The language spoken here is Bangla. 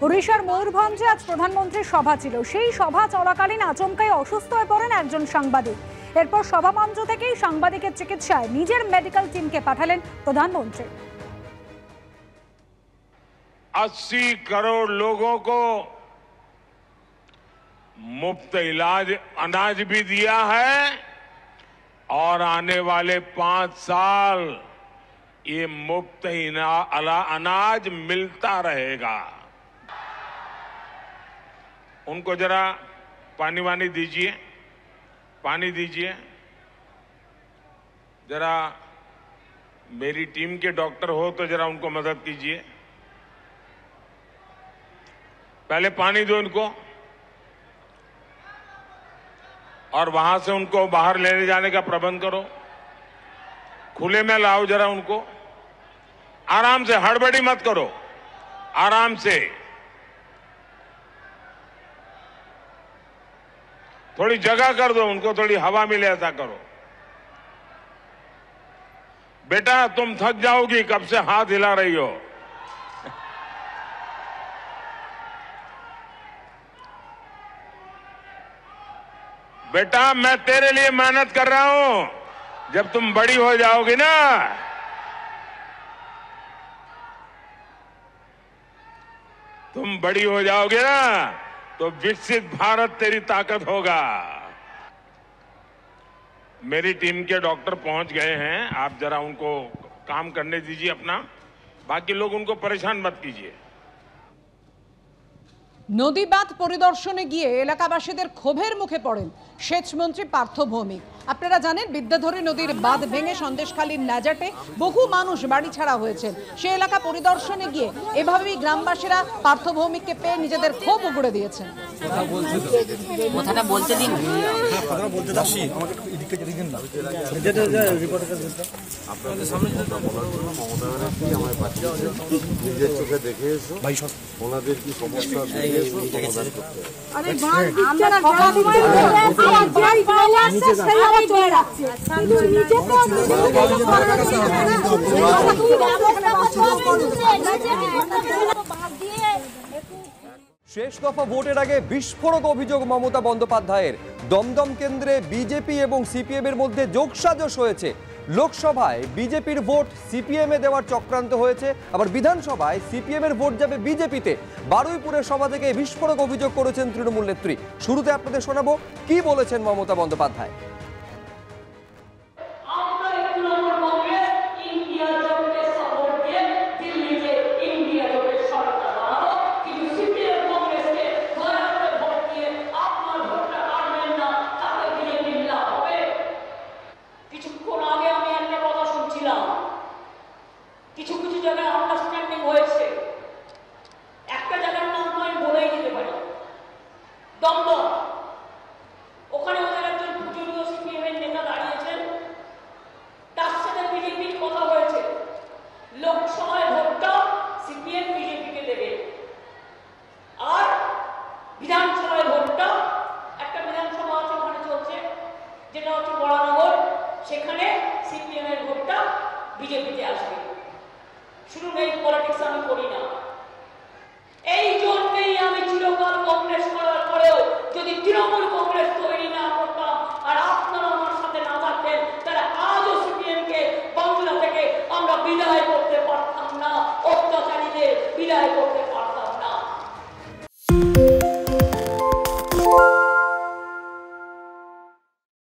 ওড়িশার ময়ূরভঞ্জে আজ প্রধানমন্ত্রীর সভা ছিল। সেই সভা চলাকালীন আচমকাই অসুস্থ হয়ে পড়েন একজন সাংবাদিক। এরপর সভামঞ্চ থেকেই সাংবাদিকের চিকিৎসায় নিজের মেডিকেল টিমকে পাঠালেন প্রধানমন্ত্রী। 80 करोड़ लोगों को मुफ्त इलाज अनाज भी दिया है और आने वाले 5 साल ये मुफ्त अनाज मिलता रहेगा। उनको जरा पानी वानी दीजिए, पानी दीजिए। जरा मेरी टीम के डॉक्टर हो तो जरा उनको मदद कीजिए। पहले पानी दो इनको और वहां से उनको बाहर लेने जाने का प्रबंध करो। खुले में लाओ जरा उनको, आराम से, हड़बड़ी मत करो, आराम से। थोड़ी जगह कर दो उनको, थोड़ी हवा मिले ऐसा करो। बेटा तुम थक जाओगी, कब से हाथ हिला रही हो। बेटा मैं तेरे लिए मेहनत कर रहा हूं, जब तुम बड़ी हो जाओगी ना तो विकसित भारत तेरी ताकत होगा। मेरी टीम के डॉक्टर पहुंच गए हैं, आप जरा उनको काम करने दीजिए अपना, बाकी लोग उनको परेशान मत कीजिए। নদী বাঁধ পরিদর্শনে গিয়ে এলাকাবাসীদের ক্ষোভের মুখে পড়েন সেচমন্ত্রী পার্থ ভৌমিক। আপনারা জানেন বিদ্যাধরী নদীর বাঁধ ভেঙে সন্দেশখালীর নাজাটে বহু মানুষ বাড়ি ছাড়া হয়েছেন। সে এলাকা পরিদর্শনে গিয়ে এভাবেই গ্রামবাসীরা পার্থ ভৌমিককে পেয়ে নিজেদের ক্ষোভ উগড়ে দিয়েছেন। নিজের চোখে দেখে এসো, ওনাদের কি সমস্যা শেষ দফা ভোটের আগে বিস্ফোরক অভিযোগ মমতা বন্দ্যোপাধ্যায়ের। দমদম কেন্দ্রে বিজেপি এবং সিপিএম এর মধ্যে যোগসাজশ হয়েছে। লোকসভায় বিজেপির ভোট সিপিএম এ দেওয়ার চক্রান্ত হয়েছে, আবার বিধানসভায় সিপিএম এর ভোট যাবে বিজেপিতে। বারুইপুরের সভা থেকে বিস্ফোরক অভিযোগ করেছেন তৃণমূল নেত্রী। শুরুতে আপনাদের শোনাবো কি বলেছেন মমতা বন্দ্যোপাধ্যায়। কিছু কিছু জায়গায় আন্ডারস্ট্যান্ডিং হয়েছে। একটা জায়গার নাম তো আমি বলেই দিতে পারি, দমদম। ওখানে ওদের একজন পুজোরীয় সিপিএম এর নেতা দাঁড়িয়েছেন, তার সাথে বিজেপির কথা হয়েছে লোকসভায় ভোটটা সিপিএম বিজেপিকে দেবে, আর বিধানসভায় ভোটটা, একটা বিধানসভা আছে ওখানে চলছে যেটা হচ্ছে বরানগর, সেখানে সিপিএম এর ভোটটা বিজেপিতে আসবে। শুনুন, এই পলিটিক্স আমি করি না। এই জন্যই আমি চিরকাল কংগ্রেস করার পরেও যদি তৃণমূল কংগ্রেস তৈরি না করতাম আর আপনারা আমার সাথে না থাকতেন, তাহলে আজও সিপিএম কে বাংলা থেকে আমরা বিদায় করতে পারতাম না, অত্যাচারীদের বিদায় করতে